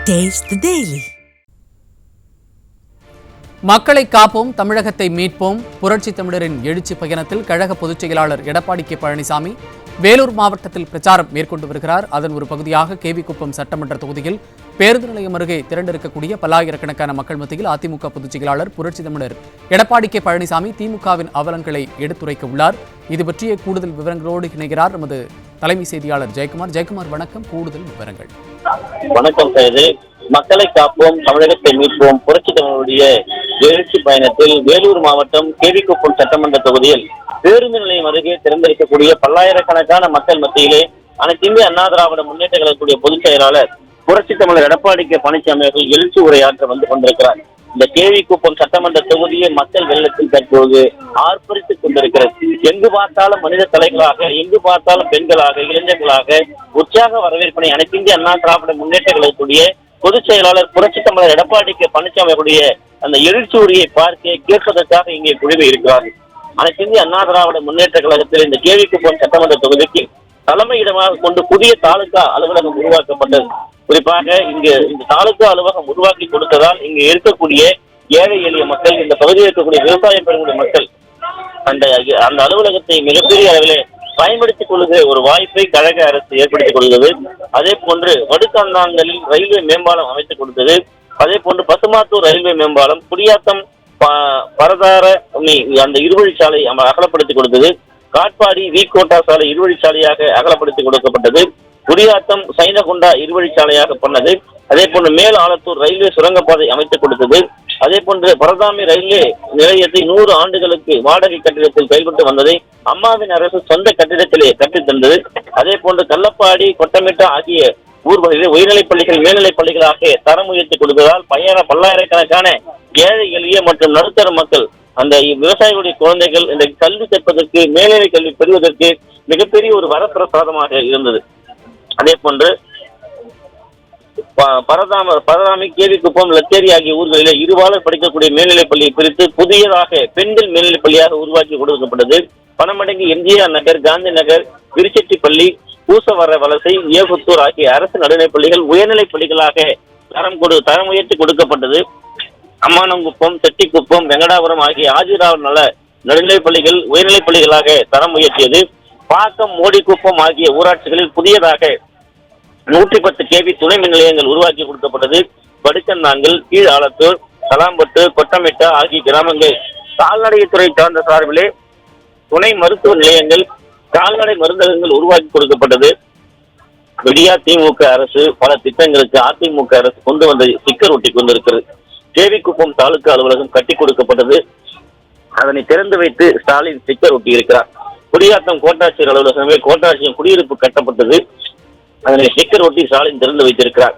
Taste the Daily. மக்களை காப்போம், தமிழகத்தை மீட்போம். புரட்சி தமிழரின் எழுச்சி பயணத்தில் கழக பொதுச் செயலாளர் எடப்பாடி கே பழனிசாமி வேலூர் மாவட்டத்தில் பிரச்சாரம் மேற்கொண்டு வருகிறார். அதன் ஒரு பகுதியாக கேவிக்குப்பம் சட்டமன்ற தொகுதியில் பேருந்து நிலையம் அருகே திரண்டிருக்கக்கூடிய பல்லாயிரக்கணக்கான மக்கள் மத்தியில் அதிமுக பொதுச் செயலாளர் புரட்சி தமிழர் எடப்பாடி கே பழனிசாமி திமுகவின் அவலங்களை எடுத்துரைக்க உள்ளார். இது பற்றிய கூடுதல் விவரங்களோடு இணைகிறார் நமது தலைமை செய்தியாளர் ஜெயக்குமார். ஜெயக்குமார், வணக்கம். கூடுதல் விவரங்கள். வணக்கம். மக்களை காப்போம், தமிழகத்தை மீட்போம் புரட்சி தமிழருடைய எழுச்சி பயணத்தில் வேலூர் மாவட்டம் கேவிக்குப்பம் சட்டமன்ற தொகுதியில் பேருந்து நிலையம் அருகே திறந்திருக்கக்கூடிய பல்லாயிரக்கணக்கான மக்கள் மத்தியிலே அனைத்து இந்திய அண்ணா திராவிட முன்னேற்ற கழகத்துடைய பொதுச் செயலாளர் புரட்சி தமிழர் எடப்பாடி கே பழனிசாமி அவர்கள் எழுச்சி உரையாற்ற வந்து கொண்டிருக்கிறார். இந்த கேவிக்குப்பம் சட்டமன்ற தொகுதியை மக்கள் வெள்ளத்தில் தற்போது ஆர்ப்பரித்துக் கொண்டிருக்கிறது. எங்கு பார்த்தாலும் மனித தலைகளாக, எங்கு பார்த்தாலும் பெண்களாக, இளைஞர்களாக உற்சாக வரவேற்பினை அனைத்து இந்திய அண்ணா திராவிட முன்னேற்ற கழகத்துடைய பொதுச் செயலாளர் புரட்சி தமிழர் எடப்பாடி கே பழனிசாமி அவருடைய அந்த எழுச்சி உரையை பார்க்க கேட்பதற்காக இங்கே குழுமி இருக்கிறார்கள். அனைத்து இந்திய அண்ணா திராவிட முன்னேற்ற கழகத்தில் இந்த கேவிக்குப்பம் சட்டமன்ற தொகுதிக்கு தலைமையிடமாக கொண்டு புதிய தாலுகா அலுவலகம் உருவாக்கப்பட்டது. குறிப்பாக இங்கு இந்த தாலுகா அலுவலகம் உருவாக்கி கொடுத்ததால் இங்கு இருக்கக்கூடிய ஏழை எளிய மக்கள், இந்த பகுதியில் இருக்கக்கூடிய விவசாயம் பெறக்கூடிய மக்கள் அந்த அலுவலகத்தை மிகப்பெரிய அளவிலே பயன்படுத்திக் கொள்கிற ஒரு வாய்ப்பை கழக அரசு ஏற்படுத்திக் கொள்கிறது. அதே போன்று வடுக்கந்தாங்கலில் ரயில்வே மேம்பாலம் அமைத்துக் கொடுத்தது. அதே போன்று பசுமாத்தூர் ரயில்வே மேம்பாலம், குடியாத்தம் பரதார அந்த இருவழிச்சாலை அகலப்படுத்தி கொடுத்தது. காட்பாடி வீக்கோட்டா சாலை இருவழிச்சாலையாக அகலப்படுத்தி கொடுக்கப்பட்டது. குடியாத்தம் சைனகுண்டா இருவழிச்சாலையாக பண்ணது. அதே போன்று மேல் ஆலத்தூர் ரயில்வே சுரங்கப்பாதை அமைத்துக் கொடுத்தது. அதே போன்று பரதாமி ரயில்வே நிலையத்தை 100 ஆண்டுகளுக்கு வாடகை கட்டிடத்தில் செயல்பட்டு வந்ததை அம்மாவின் அரசு சொந்த கட்டிடத்திலே கட்டித் தந்தது. அதே போன்று கள்ளப்பாடி, கொட்டமிட்டா ஆகிய ஊர்களிலே உயர்நிலைப் பள்ளிகள் மேல்நிலைப் பள்ளிகளாக தரம் உயர்த்தி கொடுத்ததால் பல்லாயிரக்கணக்கான ஏழை எளிய மற்றும் நடுத்தர மக்கள், அந்த விவசாயிகளுடைய குழந்தைகள் இந்த கல்வி கற்பதற்கு, மேல்நிலை கல்வி பெறுவதற்கு மிகப்பெரிய ஒரு வரப்பிரசாதமாக இருந்தது. அதே போன்று பரதாமி, கேவிக்குப்பம், லத்தேரி ஆகிய ஊர்களிலே இருவாளர் படிக்கக்கூடிய மேல்நிலைப் பள்ளியை பிரித்து புதியதாக பெண்கள் மேல்நிலைப் பள்ளியாக உருவாக்கி கொடுக்கப்பட்டது. பணமடங்கி எம்ஜிஆர் நகர், காந்தி நகர், விருச்செட்டிப்பள்ளி, பூசவர வலசை, ஏபுத்தூர் ஆகிய அரசு நடுநிலைப் பள்ளிகள் உயர்நிலைப் பள்ளிகளாக தரம் உயர்த்தி கொடுக்கப்பட்டது. அம்மானங்குப்பம், செட்டிக்குப்பம், வெங்கடாபுரம் ஆகிய ஆஜிராவ் நல நடுநிலைப் பள்ளிகள் உயர்நிலைப் பள்ளிகளாக தரம் உயர்த்தியது. பாக்கம், மோடிக்குப்பம் ஆகிய ஊராட்சிகளில் புதியதாக 110 கேவி துணை மின் நிலையங்கள் உருவாக்கி கொடுக்கப்பட்டது. படுக்கன்னாங்கல், கீழ் ஆலத்தூர், கலாம்பட்டு, கொட்டமிட்டா ஆகிய கிராமங்கள் கால்நடைத்துறை சார்ந்த சார்பிலே துணை மருத்துவ நிலையங்கள், கால்நடை மருந்தகங்கள் உருவாக்கி கொடுக்கப்பட்டது. விடியா திமுக அரசு பல திட்டங்களுக்கு அதிமுக அரசு கொண்டு வந்த ஸ்டிக்கர் ஒட்டி கொண்டிருக்கிறது. கேவிக்குப்பம் தாலுகா அலுவலகம் கட்டி கொடுக்கப்பட்டது. அதனை திறந்து வைத்து ஸ்டாலின் ஸ்டிக்கர் ஒட்டி இருக்கிறார். குடியாத்தம் கோட்டாட்சியர் அலுவலகமே கோட்டாட்சியம் குடியிருப்பு கட்டப்பட்டது. அதனை ஸ்டிக்கர் ஒட்டி ஸ்டாலின் திறந்து வைத்திருக்கிறார்.